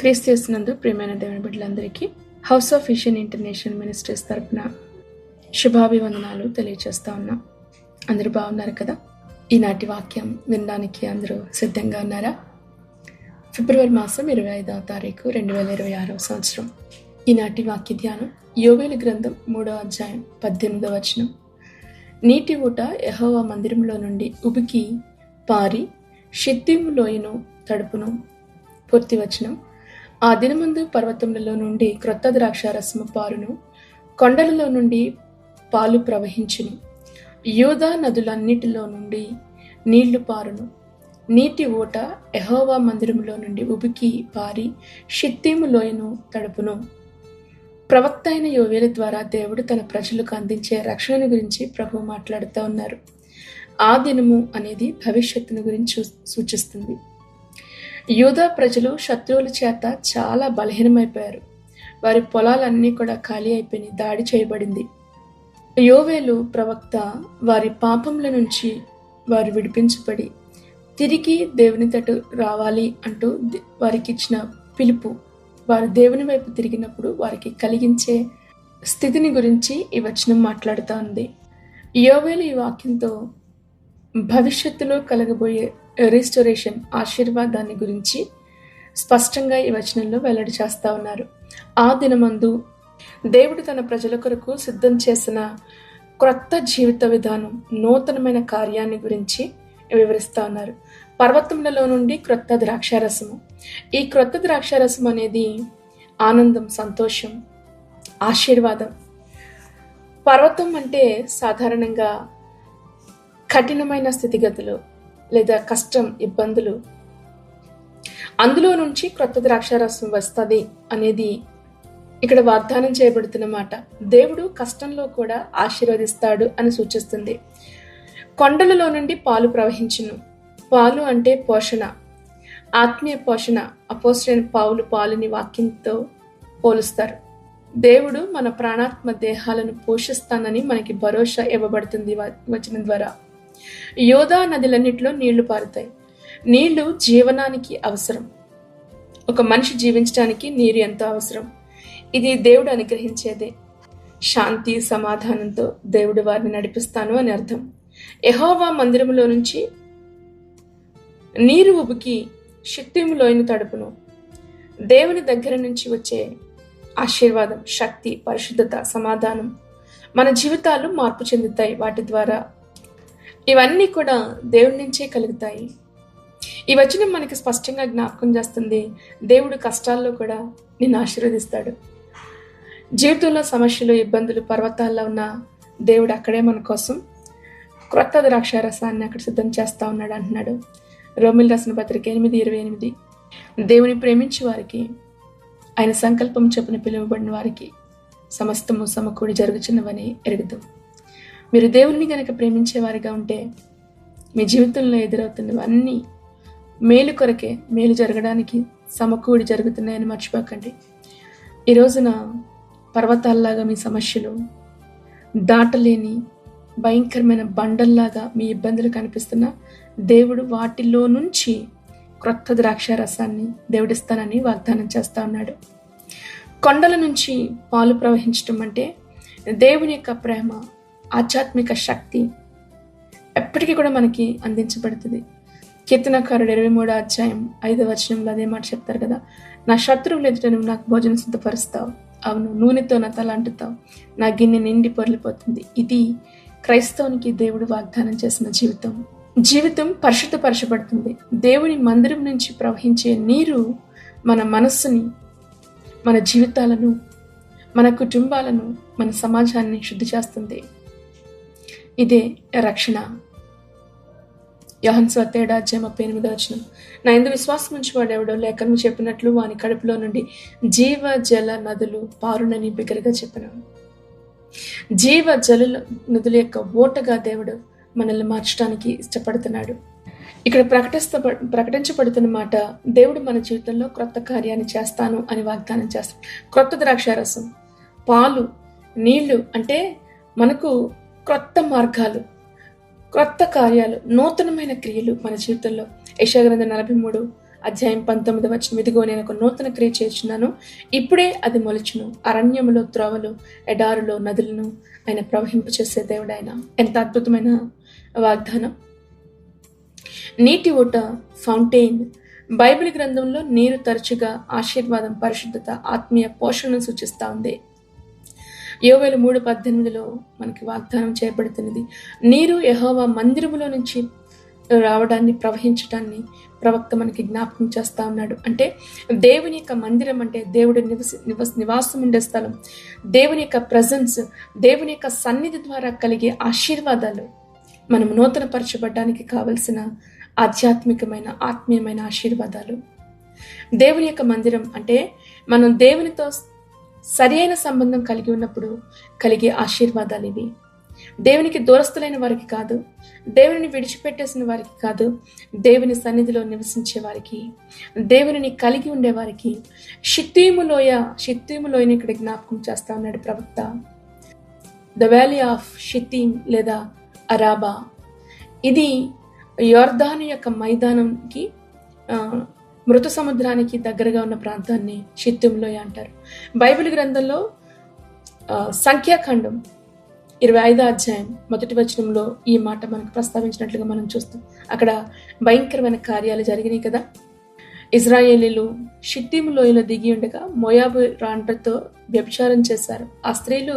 క్రీస్తు యేసునందు ప్రియమైన దేవుని బిడ్డలందరికీ house of vision international ministries తరపున శుభాభివందనాలు తెలియజేస్తా ఉన్నాం. అందరూ బాగున్నారు కదా? ఈనాటి వాక్యం వినడానికి అందరూ సిద్ధంగా ఉన్నారా? ఫిబ్రవరి మాసం 25వ తారీఖు 2026వ సంవత్సరం. ఈనాటి వాక్య ధ్యానం యోవేలు గ్రంథం 3వ అధ్యాయం 18వ వచనం. నీటి ఊట యెహోవా మందిరంలో నుండి ఉబికి పారి షిత్తీము లోయను తడుపును. పూర్తి వచనం. ఆ దినమందు పర్వతములలో నుండి క్రొత్త ద్రాక్షారసము పారును, కొండలలో నుండి పాలు ప్రవహించును, యూదా నదులన్నిటిలో నుండి నీళ్లు పారును. నీటి ఊట యెహోవా మందిరములో నుండి ఉబికి పారి షిత్తీము లోయను తడుపును. ప్రవక్త అయిన యోవేలు ద్వారా దేవుడు తన ప్రజలకు అందించే రక్షణ గురించి ప్రభువు మాట్లాడుతూ ఉన్నారు. ఆ దినము అనేది భవిష్యత్తును గురించి సూచిస్తుంది. యూదా ప్రజలు శత్రువుల చేత చాలా బలహీనమైపోయారు. వారి పొలాలన్నీ కూడా ఖాళీ అయిపోయి దాడి చేయబడింది. యోవేలు ప్రవక్త వారి పాపముల నుంచి వారు విడిపించబడి తిరిగి దేవుని తట్టు రావాలి అంటూ వారికి ఇచ్చిన పిలుపు, వారు దేవుని వైపు తిరిగినప్పుడు వారికి కలిగించే స్థితిని గురించి ఈ వచనం మాట్లాడుతూ ఉంది. యోవేలు ఈ వాక్యంతో భవిష్యత్తులో కలగబోయే రిస్టోరేషన్ ఆశీర్వాదాన్ని గురించి స్పష్టంగా ఈ వచనంలో వెల్లడి చేస్తా ఉన్నారు. ఆ దినమందు దేవుడు తన ప్రజల కొరకు సిద్ధం చేసిన క్రొత్త జీవిత విధానం, నూతనమైన కార్యాన్ని గురించి వివరిస్తా ఉన్నారు. పర్వతములలో నుండి క్రొత్త ద్రాక్షారసము. ఈ క్రొత్త ద్రాక్షారసం అనేది ఆనందం, సంతోషం, ఆశీర్వాదం. పర్వతం అంటే సాధారణంగా కఠినమైన స్థితిగతులు లేదా కష్టం, ఇబ్బందులు. అందులో నుంచి క్రొత్త ద్రాక్షారసం వస్తుంది అనేది ఇక్కడ వాగ్దానం చేయబడుతున్న మాట. దేవుడు కష్టంలో కూడా ఆశీర్వదిస్తాడు అని సూచిస్తుంది. కొండలలో నుండి పాలు ప్రవహించును. పాలు అంటే పోషణ, ఆత్మీయ పోషణ. అపోస్తలుడైన పౌలు పాలుని వాక్యంతో పోలుస్తారు. దేవుడు మన ప్రాణాత్మ దేహాలను పోషిస్తానని మనకి భరోసా ఇవ్వబడుతుంది వచనం ద్వారా. యోదా నదులన్నిటిలో నీళ్లు పారుతాయి. నీళ్లు జీవనానికి అవసరం. ఒక మనిషి జీవించడానికి నీరు ఎంతో అవసరం. ఇది దేవుడు అనుగ్రహించేదే. శాంతి, సమాధానంతో దేవుడు వారిని నడిపిస్తాను అని అర్థం. యెహోవా మందిరములో నుంచి నీరు ఉబికి షిత్తీము లోయను తడుపును. దేవుని దగ్గర నుంచి వచ్చే ఆశీర్వాదం, శక్తి, పరిశుద్ధత, సమాధానం మన జీవితాలు మార్పు చెందుతాయి. వాటి ద్వారా ఇవన్నీ కూడా దేవుడి నుంచే కలుగుతాయి. ఈ వచనం మనకి స్పష్టంగా జ్ఞాపకం చేస్తుంది, దేవుడు కష్టాల్లో కూడా నిన్ను ఆశీర్వదిస్తాడు. జీవితంలో సమస్యలు, ఇబ్బందులు పర్వతాల్లో ఉన్న దేవుడు అక్కడే మన కోసం క్రొత్త ద్రాక్షారసాన్ని అక్కడ సిద్ధం చేస్తా ఉన్నాడు అంటున్నాడు. రోమిల్ రాసిన పత్రిక 8:28. దేవుని ప్రేమించి వారికి, ఆయన సంకల్పం చొప్పున పిలువబడిన వారికి సమస్తము సమకూడి జరుగుచున్నవని ఎరుగుతాం. మీరు దేవుణ్ణి గనక ప్రేమించే వారిగా ఉంటే మీ జీవితంలో ఎదురవుతున్నవన్నీ మేలు కొరకే, మేలు జరగడానికి సమకూడి జరుగుతున్నాయని మర్చిపోకండి. ఈ రోజున పర్వతాల్లాగా మీ సమస్యలు, దాటలేని భయంకరమైన బండల్లాగా మీ ఇబ్బందులు కనిపిస్తున్నా దేవుడు వాటిలో నుంచి క్రొత్త ద్రాక్షారసాన్ని దేవుడిస్తానని వాగ్దానం చేస్తా ఉన్నాడు. కొండల నుంచి పాలు ప్రవహించడం అంటే దేవుని యొక్క ప్రేమ, ఆధ్యాత్మిక శక్తి ఎప్పటికీ కూడా మనకి అందించబడుతుంది. కీర్తనకారుడు 23వ అధ్యాయం 5వ వచనంలో అదే మాట చెప్తారు కదా, నా శత్రువులు ఎదుట నువ్వు నాకు భోజనం సిద్ధపరుస్తావు, అవును నూనెతో నా తల అంటుతావు, నా గిన్నె నిండి పొర్లిపోతుంది. ఇది క్రైస్తవునికి దేవుడు వాగ్దానం చేసిన జీవితం. జీవితం పరిశుద్ధపరచబడుతుంది. దేవుని మందిరం నుంచి ప్రవహించే నీరు మన మనస్సుని, మన జీవితాలను, మన కుటుంబాలను, మన సమాజాన్ని శుద్ధి చేస్తుంది. ఇదే రక్షణ. యోహాను సువార్త 7:38. నా యందు విశ్వాసం ఉంచువాడెవడో లేఖనము చెప్పినట్లు వాని కడుపులో నుండి జీవ జల నదులు పారునని బిగ్గరగా చెప్పను. జీవ జల నదుల యొక్క ఓటగా దేవుడు మనల్ని మార్చడానికి ఇష్టపడుతున్నాడు. ఇక్కడ ప్రకటించబడుతున్న మాట, దేవుడు మన జీవితంలో క్రొత్త కార్యాన్ని చేస్తాను అని వాగ్దానం చేస్తాడు. క్రొత్త ద్రాక్షారసం, పాలు, నీళ్లు అంటే మనకు క్రొత్త మార్గాలు, క్రొత్త కార్యాలు, నూతనమైన క్రియలు మన జీవితంలో. యెషయా గ్రంథం 43 అధ్యాయం 19 ఇదిగో నేను ఒక నూతన క్రియ చేర్చున్నాను, ఇప్పుడే అది మొలుచును, అరణ్యములో త్రోవలు ఎడారులో నదులను ఆయన ప్రవహింపచేసే దేవుడు ఆయన. ఎంత అద్భుతమైన వాగ్దానం. నీటి ఊట, ఫౌంటైన్. బైబిల్ గ్రంథంలో నీరు తరచుగా ఆశీర్వాదం, పరిశుద్ధత, ఆత్మీయ పోషణను సూచిస్తూ ఉంది. యోవేలు 3:18 మనకి వాగ్దానం చేయబడుతున్నది. నీరు యెహోవా మందిరములో నుంచి రావడాన్ని, ప్రవహించడాన్ని ప్రవక్త మనకి జ్ఞాపకం చేస్తా ఉన్నాడు. అంటే దేవుని యొక్క మందిరం అంటే దేవుడు నివాసం ఉండే స్థలం, దేవుని యొక్క ప్రజెన్స్, దేవుని యొక్క సన్నిధి ద్వారా కలిగే ఆశీర్వాదాలు, మనం నూతన పరచబడ్డానికి కావలసిన ఆధ్యాత్మికమైన ఆత్మీయమైన ఆశీర్వాదాలు. దేవుని యొక్క మందిరం అంటే మనం దేవునితో సరి అయిన సంబంధం కలిగి ఉన్నప్పుడు కలిగే ఆశీర్వాదాలు ఇవి. దేవునికి దూరస్తులైన వారికి కాదు, దేవుని విడిచిపెట్టేసిన వారికి కాదు, దేవుని సన్నిధిలో నివసించే వారికి, దేవుని కలిగి ఉండేవారికి. షిత్తీములోయని ఇక్కడ జ్ఞాపకం చేస్తా ఉన్నాడు ప్రవక్త. ద వ్యాలీ ఆఫ్ షిత్తీమ్ లేదా అరాబా, ఇది యోర్దాను యొక్క మైదానంకి, మృత సముద్రానికి దగ్గరగా ఉన్న ప్రాంతాన్ని షిత్తీములోయ అంటారు. బైబిల్ గ్రంథంలో సంఖ్యాఖండం 25వ అధ్యాయం 1వ వచనంలో ఈ మాట మనకు ప్రస్తావించినట్లుగా మనం చూస్తాం. అక్కడ భయంకరమైన కార్యాలు జరిగినాయి కదా. ఇజ్రాయేలీలు షిత్తీము లోయలో దిగి ఉండగా మోయాబు రాండ్రతో వ్యభిచారం చేశారు. ఆ స్త్రీలు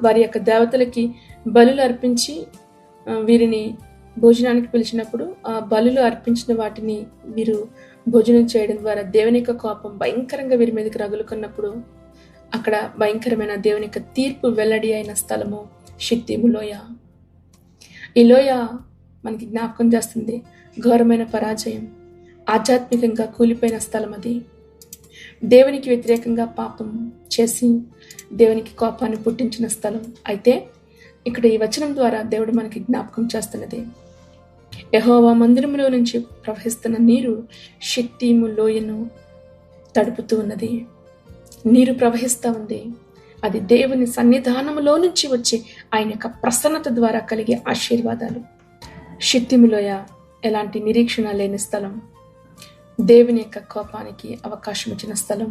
వారి యొక్క దేవతలకి బలులు అర్పించి వీరిని భోజనానికి పిలిచినప్పుడు ఆ బలులు అర్పించిన వాటిని వీరు భోజనం చేయడం ద్వారా దేవుని యొక్క కోపం భయంకరంగా వీరి మీదకి రగులుకున్నప్పుడు అక్కడ భయంకరమైన దేవుని యొక్క తీర్పు వెల్లడి అయిన స్థలము షిత్తీము లోయ. ఈ లోయ మనకి జ్ఞాపకం చేస్తుంది ఘోరమైన పరాజయం, ఆధ్యాత్మికంగా కూలిపోయిన స్థలం అది. దేవునికి వ్యతిరేకంగా పాపం చేసి దేవునికి కోపాన్ని పుట్టించిన స్థలం. అయితే ఇక్కడ ఈ వచనం ద్వారా దేవుడు మనకి జ్ఞాపకం చేస్తున్నది, యెహోవా మందిరములో నుంచి ప్రవహిస్తున్న నీరు షిత్తీము లోయను తడుపుతూ ఉన్నది. నీరు ప్రవహిస్తూ ఉంది. అది దేవుని సన్నిధానములో నుంచి వచ్చి ఆయన యొక్క ప్రసన్నత ద్వారా కలిగే ఆశీర్వాదాలు. షిత్తీము లోయ ఎలాంటి నిరీక్షణ లేని స్థలం, దేవుని యొక్క కోపానికి అవకాశం ఇచ్చిన స్థలం,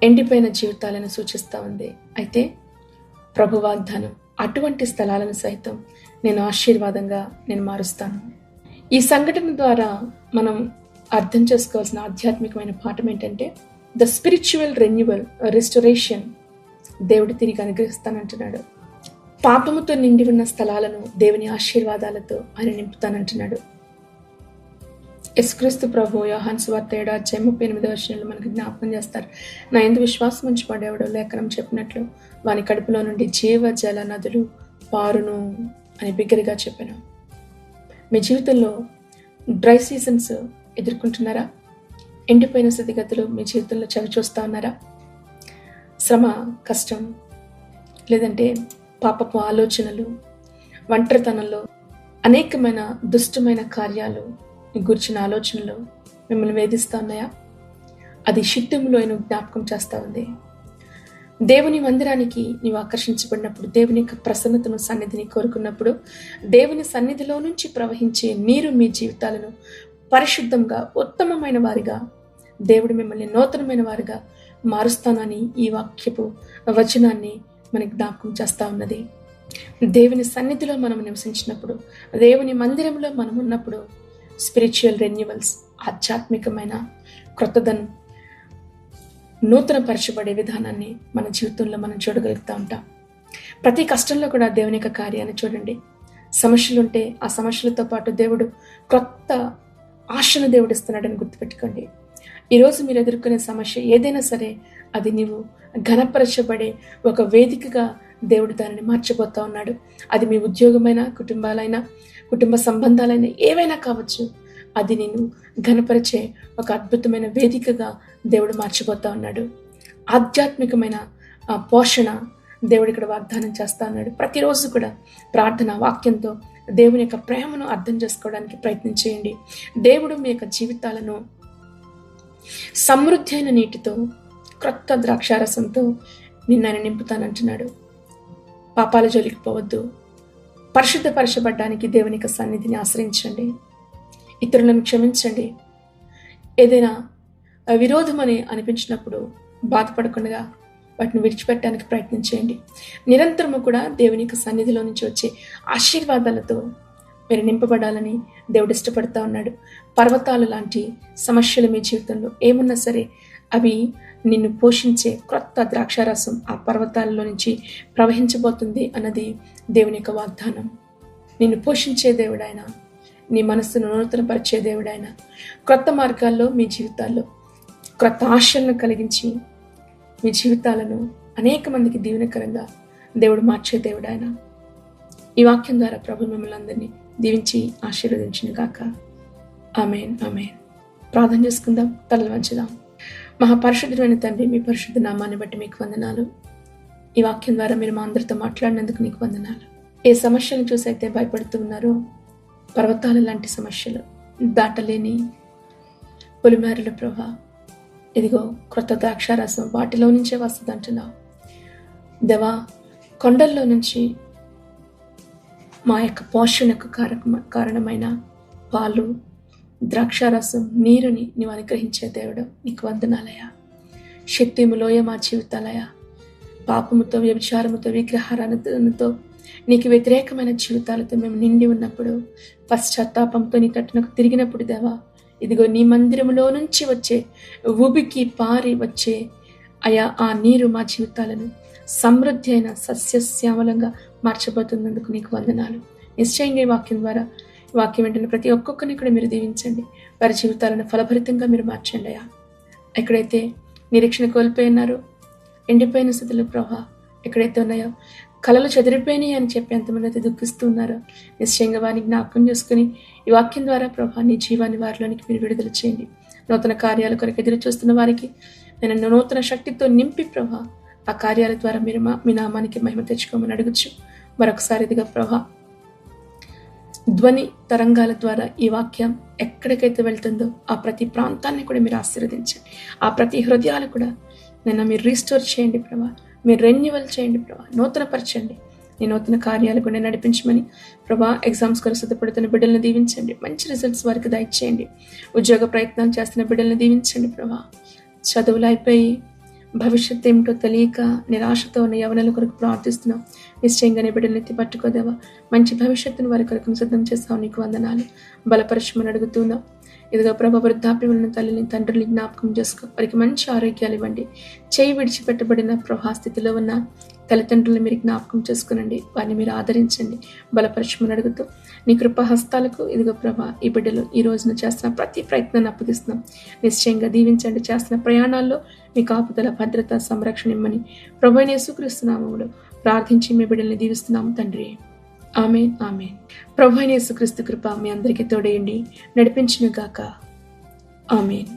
ఎండిపోయిన జీవితాలను సూచిస్తూ ఉంది. అయితే ప్రభు వాగ్దానం, అటువంటి స్థలాలను సైతం నేను ఆశీర్వాదంగా నేను మారుస్తాను. ఈ సంఘటన ద్వారా మనం అర్థం చేసుకోవాల్సిన ఆధ్యాత్మికమైన పాఠం ఏంటంటే ద స్పిరిచువల్ రెన్యువల్, రెస్టోరేషన్ దేవుడు తిరిగి అనుగ్రహిస్తానంటున్నాడు. పాపముతో నిండి ఉన్న స్థలాలను దేవుని ఆశీర్వాదాలతో ఆయన నింపుతానంటున్నాడు. యేసుక్రీస్తు ప్రభు యోహాను సువార్త 7వ అధ్యాయం 38వ వచనంలో మనకు జ్ఞాపకం చేస్తారు, నా యందు విశ్వాసం ఉంచువాడెవడో లేఖనం చెప్పినట్లు వాని కడుపులో నుండి జీవ జల నదులు పారును అని బిగ్గరగా చెప్పాను. మీ జీవితంలో డ్రై సీజన్స్ ఎదుర్కొంటున్నారా? ఎండిపోయిన స్థితిగతులు మీ జీవితంలో చవి చూస్తూ ఉన్నారా? శ్రమ, కష్టం, లేదంటే పాపపు ఆలోచనలు, ఒంటరితనంలో అనేకమైన దుష్టమైన కార్యాలు గురించిన ఆలోచనలు మిమ్మల్ని వేధిస్తూ ఉన్నాయా? అది షిత్తీములో జ్ఞాపకం చేస్తూ ఉంది. దేవుని మందిరానికి నీవు ఆకర్షించబడినప్పుడు, దేవుని యొక్క ప్రసన్నతను, సన్నిధిని కోరుకున్నప్పుడు, దేవుని సన్నిధిలో నుంచి ప్రవహించే నీరు మీ జీవితాలను పరిశుద్ధంగా, ఉత్తమమైన వారిగా, దేవుడు మిమ్మల్ని నూతనమైన వారిగా మారుస్తానని ఈ వాక్యపు వచనాన్ని మనకి జ్ఞాపకం చేస్తూ ఉన్నది. దేవుని సన్నిధిలో మనం నివసించినప్పుడు, దేవుని మందిరంలో మనం ఉన్నప్పుడు స్పిరిచువల్ రెన్యువల్స్, ఆధ్యాత్మికమైన క్రొత్తదనం, నూతన పరచబడే విధానాన్ని మన జీవితంలో మనం చూడగలుగుతూ ఉంటాం. ప్రతి కష్టంలో కూడా దేవుని యొక్క కార్యాన్ని చూడండి. సమస్యలుంటే ఆ సమస్యలతో పాటు దేవుడు క్రొత్త ఆశను దేవుడు ఇస్తున్నాడని గుర్తుపెట్టుకోండి. ఈరోజు మీరు ఎదుర్కొనే సమస్య ఏదైనా సరే అది నీవు ఘనపరచబడే ఒక వేదికగా దేవుడు దానిని మార్చిపోతా ఉన్నాడు. అది మీ ఉద్యోగమైనా, కుటుంబాలైనా, కుటుంబ సంబంధాలైనా ఏవైనా కావచ్చు, అది నేను ఘనపరిచే ఒక అద్భుతమైన వేదికగా దేవుడు మార్చిపోతా ఉన్నాడు. ఆధ్యాత్మికమైన పోషణ దేవుడు ఇక్కడ వాగ్దానం చేస్తా ఉన్నాడు. ప్రతిరోజు కూడా ప్రార్థన, వాక్యంతో దేవుని యొక్క ప్రేమను అర్థం చేసుకోవడానికి ప్రయత్నం చేయండి. దేవుడు మీ యొక్క జీవితాలను సమృద్ధి అయిన నీటితో, క్రొత్త ద్రాక్షారసంతో నిన్న నింపుతానంటున్నాడు. పాపాల జోలికి పోవద్దు. పరిశుద్ధపరచబడ్డానికి దేవుని యొక్క సన్నిధిని ఆశ్రయించండి. ఇతరులను క్షమించండి. ఏదైనా విరోధమని అనిపించినప్పుడు బాధపడకుండా వాటిని విడిచిపెట్టడానికి ప్రయత్నం చేయండి. నిరంతరము కూడా దేవుని యొక్క సన్నిధిలో నుంచి వచ్చే ఆశీర్వాదాలతో మీరు నింపబడాలని దేవుడు ఇష్టపడతా ఉన్నాడు. పర్వతాలు లాంటి సమస్యలు మీ జీవితంలో ఏమున్నా సరే అవి నిన్ను పోషించే క్రొత్త ద్రాక్షారసం ఆ పర్వతాలలో నుంచి ప్రవహించబోతుంది అన్నది దేవుని యొక్క వాగ్దానం. నిన్ను పోషించే దేవుడైన, నీ మనస్సును నూతనపరిచే దేవుడైన, క్రొత్త మార్గాల్లో మీ జీవితాల్లో క్రొత్త ఆశలను కలిగించి మీ జీవితాలను అనేక మందికి దీవెనకరంగా దేవుడు మార్చే దేవుడైన. ఈ వాక్యం ద్వారా ప్రభు మిమ్మల్ని అందరినీ దీవించి ఆశీర్వదించును గాక. ఆమేన్, ఆమేన్. ప్రార్థన చేసుకుందాం, తలలు వంచుదాం. మహాపరిశుద్ధుడైన తండ్రి, మీ పరిశుద్ధ నామాన్ని బట్టి మీకు వందనాలు. ఈ వాక్యం ద్వారా మీరు మా అందరితో మాట్లాడినందుకు నీకు వందనాలు. ఏ సమస్యలను చూసి అయితే భయపడుతూ ఉన్నారో, పర్వతాలు లాంటి సమస్యలు, దాటలేని పొలిమేరల ప్రభా, ఇదిగో క్రొత్త ద్రాక్షారసం వాటిలో నుంచే వస్తుంది అంటున్నావు దేవా. కొండల్లో నుంచి మా యొక్క పోషణకు కారణమైన పాలు, ద్రాక్షారసం, నీరుని నీవు అనుగ్రహించే దేవుడు, నీకు వందనాలయ. శక్తిము లోయ మా జీవితాలయ. పాపముతో, వ్యభిచారముతో, విగ్రహారాధనతో, నీకు వ్యతిరేకమైన జీవితాలతో మేము నిండి ఉన్నప్పుడు, పశ్చాత్తాపంతో నీ తట్టునకు తిరిగినప్పుడు దేవా, ఇదిగో నీ మందిరములో నుంచి వచ్చే ఉబికి పారి వచ్చే అయా ఆ నీరు మా జీవితాలను సమృద్ధి అయిన సస్యశ్యామలంగా మార్చబోతున్నందుకు నీకు వందనాలు. నిశ్చయంగా ఈ వాక్యం ద్వారా, వాక్యం వెంటనే ప్రతి ఒక్కొక్కరిని కూడా మీరు దీవించండి. వారి జీవితాలను ఫలభరితంగా మీరు మార్చండి అయ్యా. ఎక్కడైతే నిరీక్షణ కోల్పోయినారో, ఎండిపోయిన స్థితిలో ప్రభా ఎక్కడైతే ఉన్నాయో, కళలు చెదిరిపోయినాయి అని చెప్పి ఎంతమంది అయితే దుఃఖిస్తూ ఉన్నారో, నిశ్చయంగా వారిని జ్ఞాపకం చేసుకుని ఈ వాక్యం ద్వారా ప్రభా నీ జీవాన్ని వారిలోనికి మీరు విడుదల చేయండి. నూతన కార్యాల కొరకు ఎదురు చూస్తున్న వారికి నేను నూతన శక్తితో నింపి ప్రభా ఆ కార్యాల ద్వారా మీరు మీ నామానికి మహిమ తెచ్చుకోమని అడుగుచ్చు. మరొకసారి ఇదిగా ప్రభా ధ్వని తరంగాల ద్వారా ఈ వాక్యం ఎక్కడికైతే వెళ్తుందో ఆ ప్రతి ప్రాంతాన్ని కూడా మీరు ఆశీర్వదించండి. ఆ ప్రతి హృదయాలు కూడా నిన్న మీరు రీస్టోర్ చేయండి ప్రభా, మీరు రెన్యువల్ చేయండి ప్రభా, నూతనపరచండి. నీ నూతన కార్యాలు కూడా నడిపించమని ప్రభా, ఎగ్జామ్స్ కొరకు సిద్ధపడుతున్న బిడ్డలను దీవించండి. మంచి రిజల్ట్స్ వారికి దయచేయండి. ఉద్యోగ ప్రయత్నాలు చేస్తున్న బిడ్డలను దీవించండి ప్రభా. చదువులు అయిపోయి భవిష్యత్తు ఏమిటో తెలియక నిరాశతో ఉన్న యవనుల కొరకు ప్రార్థిస్తున్నాం. నిశ్చయంగా నీ బిడ్డలు ఎత్తి పట్టుకోదేవా, మంచి భవిష్యత్తును వారి కొరకు సిద్ధం చేస్తావు. నీకు వందనాలు. బలపరచమని అడుగుతున్నాం. ఇదిగో ప్రభా, వృద్ధాప్యములను తల్లిని తండ్రుల్ని జ్ఞాపకం చేసుకో, వారికి మంచి ఆరోగ్యాలు ఇవ్వండి. చేయి విడిచిపెట్టబడిన ప్రభా స్థితిలో ఉన్న తల్లిదండ్రులను మీరు జ్ఞాపకం చేసుకునండి. వారిని మీరు ఆదరించండి, బలపరచమని అడుగుతూ నీ కృపా హస్తాలకు ఇదిగో ప్రభా ఈ బిడ్డలు ఈ రోజున చేస్తున్న ప్రతి ప్రయత్నాన్ని అప్పగిస్తున్నాం. నిశ్చయంగా దీవించండి. చేస్తున్న ప్రయాణాల్లో మీ కాపుదల, భద్రత, సంరక్షణ ఇమ్మని ప్రభువైన యేసుక్రీస్తు నామములో ప్రార్థించి మీ బిడ్డల్ని దీవిస్తున్నాము తండ్రి. ఆమేన్, ఆమేన్. ప్రభువైన యేసుక్రీస్తు కృప మీ అందరికీ తోడేయండి, నడిపించును గాక. ఆమేన్.